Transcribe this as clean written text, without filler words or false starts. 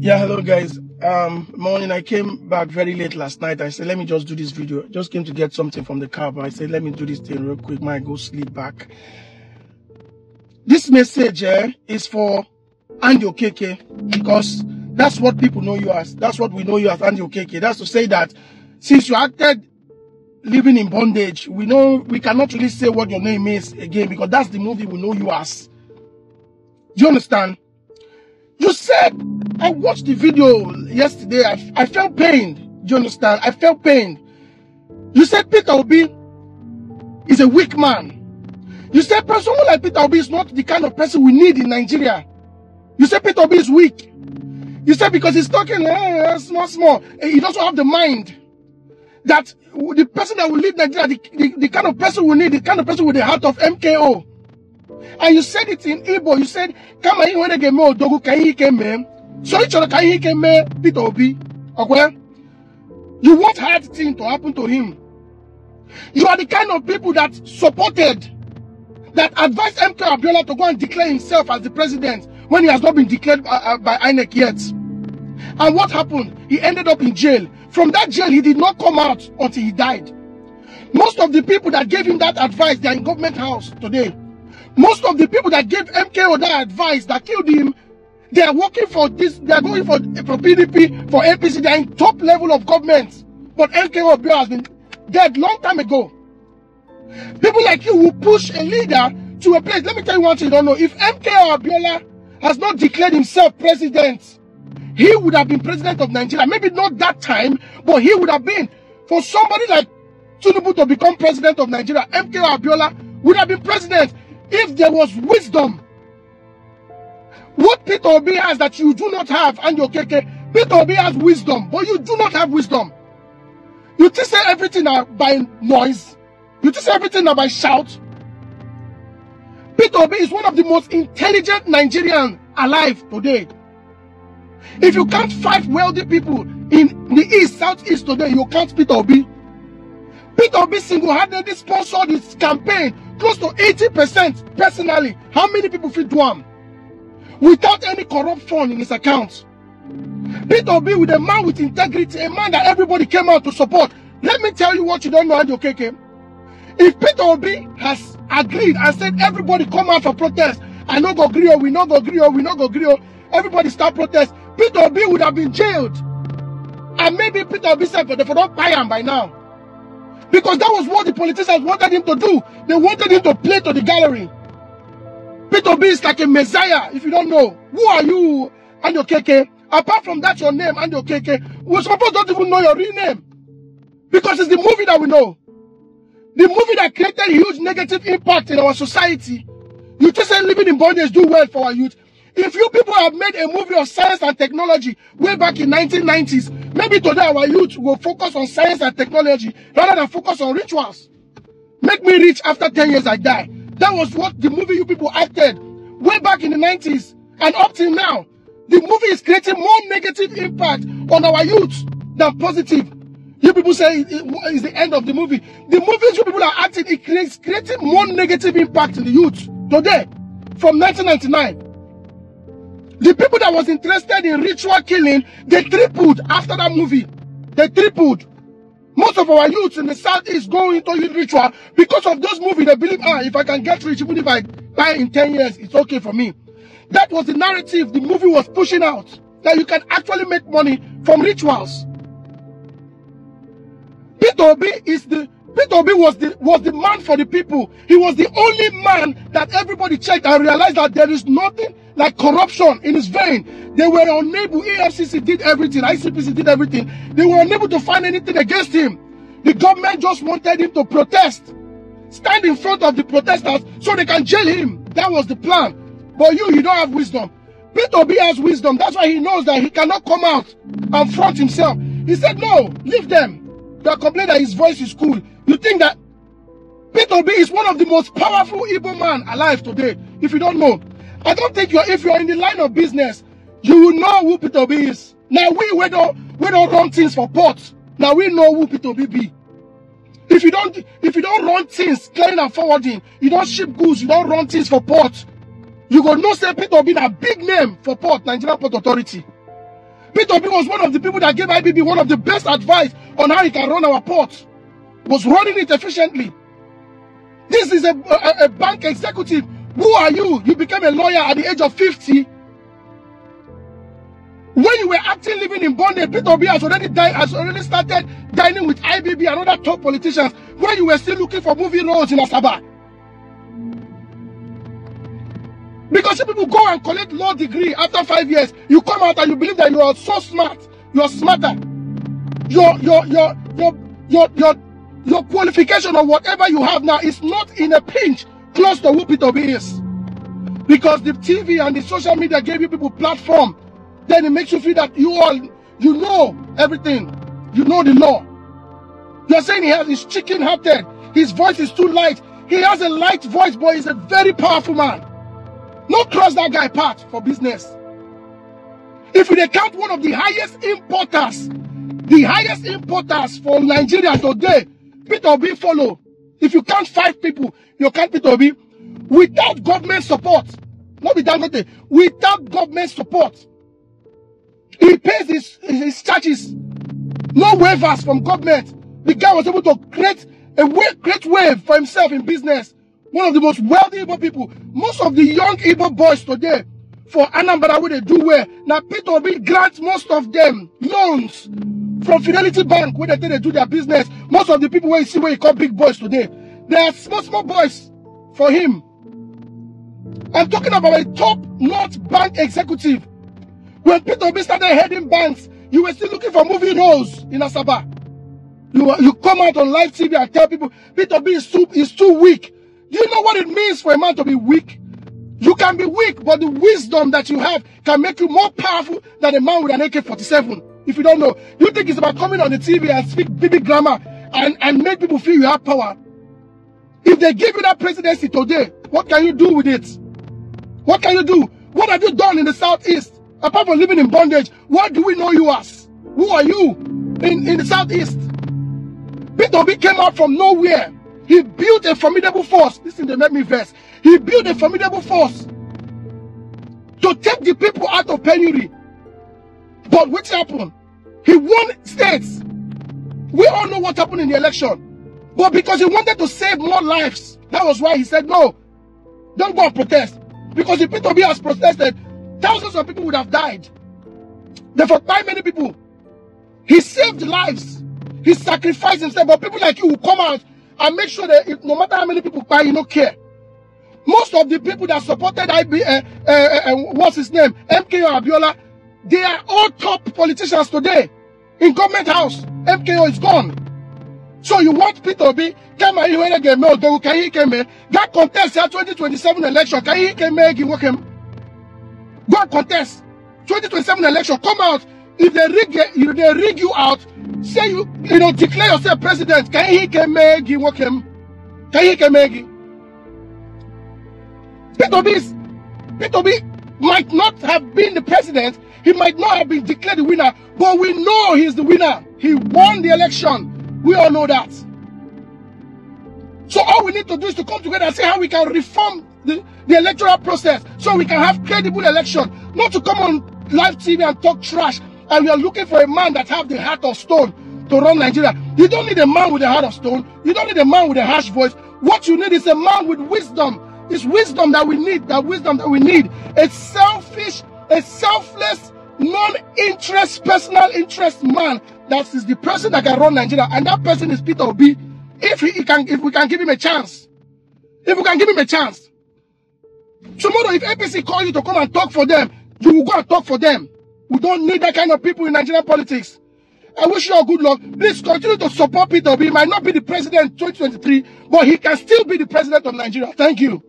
Yeah, hello guys. Morning. I came back very late last night. I said, let me just do this video. Just came to get something from the car, but I said, let me do this thing real quick. Might go sleep back. This message is for Andy Okeke, because that's what people know you as. That's what we know you as, Andy Okeke. That's to say that since you acted living in bondage, we know we cannot really say what your name is again, because that's the movie we know you as. Do you understand? You said, I watched the video yesterday, I felt pained. Do you understand? I felt pained. You said Peter Obi is a weak man. You said someone like Peter Obi is not the kind of person we need in Nigeria. You said Peter Obi is weak. You said because he's talking small. He doesn't have the mind. That the person that will lead Nigeria, the kind of person we need, the kind of person with the heart of MKO. And you said it in Igbo. You said, "Kama when they get more dogu kai keme." So each other kai keme Peter Obi. Okay? You want hard thing to happen to him. You are the kind of people that supported, that advised MK Abiola to go and declare himself as the president when he has not been declared by INEC yet. And what happened? He ended up in jail. From that jail, he did not come out until he died. Most of the people that gave him that advice, they are in government house today. Most of the people that gave MKO that advice, that killed him, they are working for this, they are going for PDP, for APC, they are in top level of government. But MKO Abiola has been dead long time ago. People like you will push a leader to a place. Let me tell you one thing you don't know. If MKO Abiola has not declared himself president, he would have been president of Nigeria. Maybe not that time, but he would have been. For somebody like Tinubu to become president of Nigeria, MKO Abiola would have been president if there was wisdom. What Peter Obi has that you do not have, and your Okeke, Peter Obi has wisdom, but you do not have wisdom. You just say everything by noise. You just say everything by shout. Peter Obi is one of the most intelligent Nigerians alive today. If you count 5 wealthy people in the East, Southeast today, you count Peter Obi. Peter Obi single-handedly sponsored his campaign close to 80% personally. How many people fit do him? Without any corrupt fund in his account. Peter Obi with a man with integrity, a man that everybody came out to support. Let me tell you what you don't know, Andy Okeke. If Peter Obi has agreed and said everybody come out for protest, I no go gree, we no go gree, we no go gree, everybody start protest, Peter Obi would have been jailed. And maybe Peter Obi said they don't buy him by now. Because that was what the politicians wanted him to do. They wanted him to play to the gallery. Peter Obi is like a messiah, if you don't know. Who are you, Andy Okeke? Apart from that, your name, Andy Okeke, we suppose don't even know your real name. Because it's the movie that we know. The movie that created a huge negative impact in our society. You just say living in bondage do well for our youth. If you people have made a movie of science and technology way back in 1990s, maybe today our youth will focus on science and technology rather than focus on rituals. Make me rich after 10 years I die. That was what the movie you people acted way back in the 90s. And up till now, the movie is creating more negative impact on our youth than positive. You people say it is the end of the movie. The movies you people are acting, it creating more negative impact in the youth today from 1999. The people that was interested in ritual killing, they tripled after that movie. They tripled. Most of our youths in the Southeast go into ritual because of those movies. They believe, if I can get rich, even if I die in 10 years, it's okay for me. That was the narrative the movie was pushing out. That you can actually make money from rituals. Peter Obi was the man for the people. He was the only man that everybody checked and realized that there is nothing like corruption in his vein. They were unable, EFCC did everything, ICPC did everything. They were unable to find anything against him. The government just wanted him to protest. Stand in front of the protesters so they can jail him. That was the plan. But you don't have wisdom. Peter Obi has wisdom. That's why he knows that he cannot come out and front himself. He said, no, leave them. They are complaining that his voice is cool. You think that Peter Obi is one of the most powerful Igbo man alive today? If you don't know, I don't think if you're in the line of business, you will know who Peter Obi is. Now we don't run things for pot. Now we know who Peter Obi be. If you don't run things, clearing and forwarding, you don't ship goods, you don't run things for pot, you go no say Peter Obi a big name for port, Nigerian Port Authority. Peter Obi was one of the people that gave IBB one of the best advice on how he can run our port. Was running it efficiently. This is a bank executive. Who are you? You became a lawyer at the age of 50. When you were acting living in bondage, Peter Obi has already started dining with IBB and other top politicians when you were still looking for movie roles in Asaba. Because if people go and collect law degree after 5 years, you come out and you believe that you are so smart, you are smarter. Your qualification or whatever you have now is not in a pinch close to who Peter Obi is. Because the TV and the social media gave you people platform, then it makes you feel that you know everything. You know the law. You're saying he's chicken-hearted. His voice is too light. He has a light voice, but he's a very powerful man. Not cross that guy path for business. If you count one of the highest importers for Nigeria today, Peter Obi follow. If you count 5 people, you count Peter Obi. Without government support, not without government support, he pays his charges. No waivers from government. The guy was able to create a great wave for himself in business. One of the most wealthy Igbo people. Most of the young Igbo boys today, for Anambra, where they do well. Now, Peter Obi grants most of them loans from Fidelity Bank, where they do their business. Most of the people where you see where you call big boys today, they are small boys for him. I'm talking about a top-notch bank executive. When Peter Obi started heading banks, you were still looking for movie roles in Asaba. You come out on live TV and tell people, Peter Obi is too weak. Do you know what it means for a man to be weak? You can be weak, but the wisdom that you have can make you more powerful than a man with an AK-47. If you don't know, you think it's about coming on the TV and speak big grammar and make people feel you have power. If they give you that presidency today, what can you do with it? What can you do? What have you done in the Southeast? Apart from living in bondage, what do we know you as? Who are you in the Southeast? Peter Obi came out from nowhere. He built a formidable force. Listen, they make me vex. He built a formidable force to take the people out of penury. But what happened? He won states. We all know what happened in the election. But because he wanted to save more lives, that was why he said, no, don't go and protest. Because if Peter Obi has protested, thousands of people would have died. Therefore, by many people, he saved lives. He sacrificed himself. But people like you will come out and make sure that no matter how many people buy, you don't care. Most of the people that supported what's his name, MKO Abiola, they are all top politicians today in government house. MKO is gone. So you want Peter Obi, come and you get mail, can he come in? That contest at 2027 election, can he come in? Go and contest 2027 election. Come out. If they rig you out, say you declare yourself president. Can he come in? Can he come in? Peter Obi might not have been the president. He might not have been declared the winner, but we know he's the winner. He won the election. We all know that. So all we need to do is to come together and see how we can reform the electoral process so we can have credible election. Not to come on live TV and talk trash. And we are looking for a man that have the heart of stone to run Nigeria. You don't need a man with a heart of stone. You don't need a man with a harsh voice. What you need is a man with wisdom. It's wisdom that we need. That wisdom that we need. A selfish, a selfless, non-interest, personal interest man. That is the person that can run Nigeria. And that person is Peter Obi. If we can give him a chance. If we can give him a chance. Tomorrow, if APC call you to come and talk for them, you will go and talk for them. We don't need that kind of people in Nigerian politics. I wish you all good luck. Please continue to support Peter Obi. He might not be the president in 2023, but he can still be the president of Nigeria. Thank you.